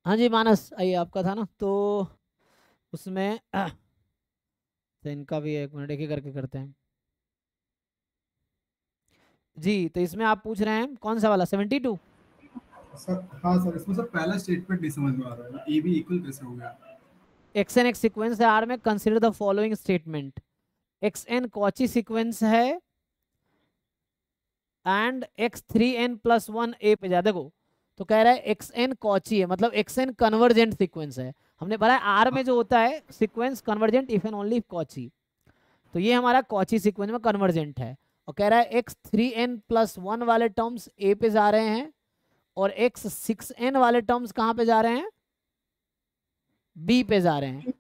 हाँ जी मानस, आइए आपका था ना, तो उसमें तो इनका भी एक मिनट एक ही करके करते हैं जी। तो इसमें आप पूछ रहे हैं कौन सा वाला 72? सर हाँ सर, इसमें सर पहला स्टेटमेंट नहीं समझ में आ रहा है, ए बी इक्वल कैसे हो गया? एक्स एन एक सीक्वेंस है आर में, consider the following statement. X n Cauchy sequence है and x three N plus one a पे जा, देखो तो कह रहा है एक्स एन कॉची है, मतलब एक्स एन कन्वर्जेंट सीक्वेंस है। हमने पढ़ा है आर में जो होता है sequence convergent if and only if Cauchy, तो ये हमारा कॉची सीक्वेंस में कन्वर्जेंट है। और कह रहा है X three N plus one वाले टर्म्स ए पे जा रहे हैं और एक्स सिक्स एन वाले टर्म्स कहाँ पे जा रहे हैं, बी पे जा रहे हैं।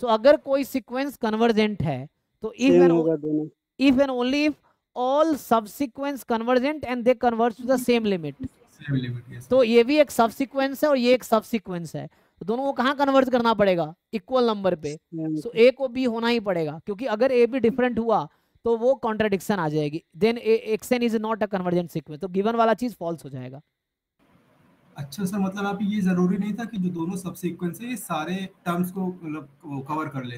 सो अगर कोई सीक्वेंस कन्वर्जेंट है तो सेम होगा दोनों। If and only if all subsequence convergent and they converge to the same limit. Same limit है तो सर। ये भी एक सब सीक्वेंस है और ये एक सब सीक्वेंस है, तो दोनों को कहाँ कन्वर्ट करना पड़ेगा, इक्वल नंबर पे। सेम। सो ए को बी होना ही पड़ेगा, क्योंकि अगर ए बी डिफरेंट हुआ तो वो कॉन्ट्राडिक्शन आ जाएगी, then x n is not a convergent sequence, तो गिवन वाला चीज फॉल्स हो जाएगा। अच्छा सर, मतलब आप ये जरूरी नहीं था कि जो दोनों सब सीक्वेंस है ये सारे टर्म्स को मतलब वो कवर कर ले,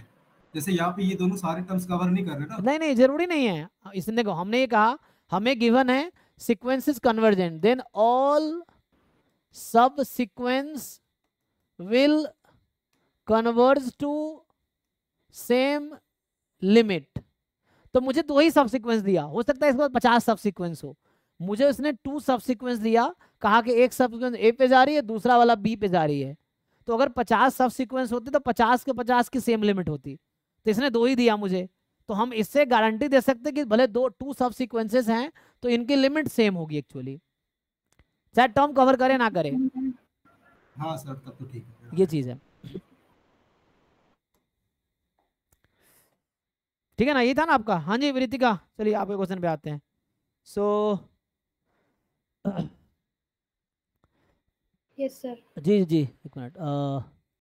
जैसे यहाँ पे ये दोनों सारे टर्म्स कवर नहीं कर रहे ना। नहीं नहीं जरूरी नहीं है, इसने देखो हमने ये कहा हमें गिवन है sequence is convergent, then all सब sequence will converge to same limit. तो मुझे दो ही सब सीक्वेंस दिया, हो सकता है इसके बाद 50 सब सीक्वेंस हो, मुझे उसने टू सब सीक्वेंस दिया, कहा कि एक सब सीक्वेंस ए पे जा रही है दूसरा वाला बी पे जा रही है। तो अगर 50 सब सीक्वेंस होते तो 50 के 50 की सेम लिमिट होती, तो इसने दो ही दिया मुझे। तो हम इससे गारंटी दे सकते कि भले दो टू सब सीक्वेंसेस हैं तो इनकी लिमिट सेम होगी एक्चुअली, चाहे टर्म कवर करे ना करे। हाँ सर, तब तो ठीक है ये फिर। चीज है, ठीक है ना, ये था ना आपका। हाँ जी वृतिका, चलिए आपके क्वेश्चन पे आते हैं। So yes sir. जी जी एक मिनट,